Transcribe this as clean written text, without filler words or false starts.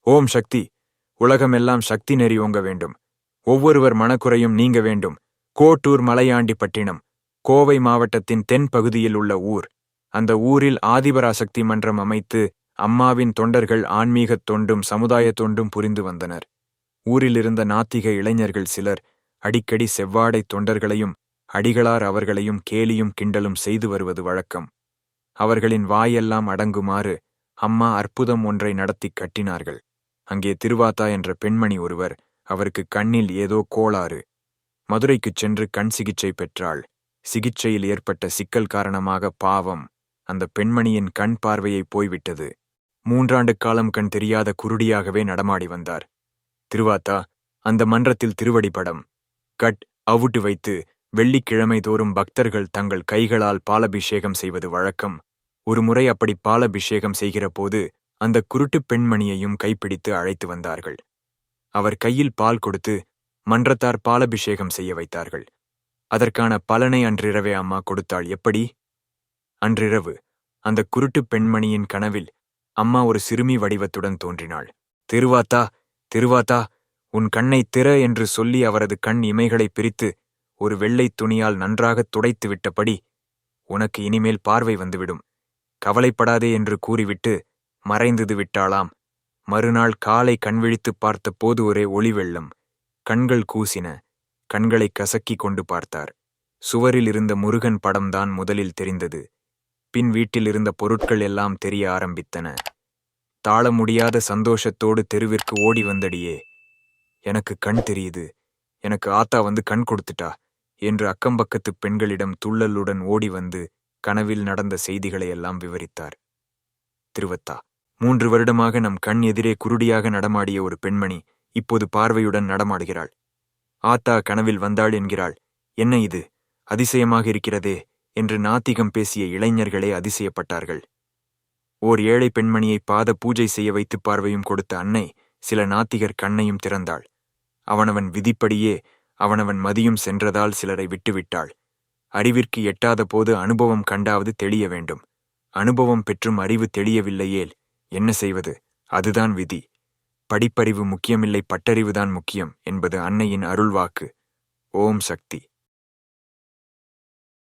ஓம் சக்தி. உலகமெல்லாம் சக்தி நெறி ஓங்க வேண்டும். ஒவ்வொருவர் மனக்குறையும் நீங்க வேண்டும். கோட்டூர் மலையாண்டிப்பட்டினம், கோவை மாவட்டத்தின் தென் பகுதியில் உள்ள ஊர். அந்த ஊரில் ஆதிபராசக்தி மன்றம் அமைத்து அம்மாவின் தொண்டர்கள் ஆன்மீகத் தொண்டும் சமுதாய தொண்டும் புரிந்து வந்தனர். ஊரிலிருந்த நாத்திக இளைஞர்கள் சிலர் அடிக்கடி செவ்வாடை தொண்டர்களையும் அடிகளார் அவர்களையும் கேலியும் கிண்டலும் செய்து வருவது வழக்கம். அவர்களின் வாயெல்லாம் அடங்குமாறு அம்மா அற்புதம் ஒன்றை நடத்திக் கட்டினார்கள். அங்கே திருவாத்தா என்ற பெண்மணி ஒருவர், அவருக்கு கண்ணில் ஏதோ கோளாறு. மதுரைக்குச் சென்று கண் சிகிச்சை பெற்றாள். சிகிச்சையில் ஏற்பட்ட சிக்கல் காரணமாக பாவம் அந்த பெண்மணியின் கண் பார்வையை போய்விட்டது. 3 ஆண்டு காலம் கண் தெரியாத குருடியாகவே நடமாடி வந்தார். திருவாத்தா அந்த மன்றத்தில் திருவடி படம் கட் அவுட்டு வைத்து வெள்ளிக்கிழமை தோறும் பக்தர்கள் தங்கள் கைகளால் பாலபிஷேகம் செய்வது வழக்கம். ஒருமுறை அப்படி பாலபிஷேகம் செய்கிற போது அந்த குருட்டுப் பெண்மணியையும் கைப்பிடித்து அழைத்து வந்தார்கள். அவர் கையில் பால் கொடுத்து மன்றத்தார் பாலபிஷேகம் செய்ய வைத்தார்கள். அதற்கான பலனை அன்றிரவே அம்மா கொடுத்தாள். எப்படி? அன்றிரவு அந்த குருட்டுப் பெண்மணியின் கனவில் அம்மா ஒரு சிறுமி வடிவத்துடன் தோன்றினாள். திருவாத்தா, திருவாத்தா, உன் கண்ணைத் திற என்று சொல்லி அவரது கண் இமைகளை பிரித்து ஒரு வெள்ளைத் துணியால் நன்றாகத் துடைத்து விட்டபடி, உனக்கு இனிமேல் பார்வை வந்துவிடும், கவலைப்படாதே என்று கூறிவிட்டு மறைந்து விட்டாளாம். மறுநாள் காலை கண்விழித்துப் பார்த்த போது ஒரே ஒளிவெள்ளம். கண்கள் கூசின. கண்களை கசக்கிக் கொண்டு பார்த்தார். சுவரில் இருந்த முருகன் படம்தான் முதலில் தெரிந்தது. பின் வீட்டில் இருந்த பொருட்கள் எல்லாம் தெரிய ஆரம்பித்தன. தாழ முடியாத சந்தோஷத்தோடு தெருவிற்கு ஓடி வந்தடியே, எனக்கு கண் தெரியுது, எனக்கு ஆத்தா வந்து கண் கொடுத்துட்டா என்று அக்கம்பக்கத்து பெண்களிடம் துள்ளலுடன் ஓடி வந்து கனவில் நடந்த செய்திகளை எல்லாம் விவரித்தார். திருவத்தா, 3 வருடமாக நம் கண் எதிரே குருடியாக நடமாடிய ஒரு பெண்மணி இப்போது பார்வையுடன் நடமாடுகிறாள். ஆத்தா கனவில் வந்தாள் என்கிறாள். என்ன இது, அதிசயமாக இருக்கிறதே என்று நாத்திகம் பேசிய இளைஞர்களே அதிசயப்பட்டார்கள். ஓர் ஏழை பெண்மணியை பாத பூஜை செய்ய வைத்து பார்வையும் கொடுத்த அன்னை சில நாத்திகர் கண்ணையும் திறந்தாள். அவனவன் விதிப்படியே அவனவன் மதியும் சென்றதால் சிலரை விட்டுவிட்டாள். அறிவிற்கு எட்டாத போது அனுபவம் கண்டாவது தெளிய வேண்டும். அனுபவம் பெற்றும் அறிவு தெளியவில்லையேல் என்ன செய்வது? அதுதான் விதி. படிப்பறிவு முக்கியமில்லை, பட்டறிவுதான் முக்கியம் என்பது அன்னையின் அருள்வாக்கு. ஓம் சக்தி.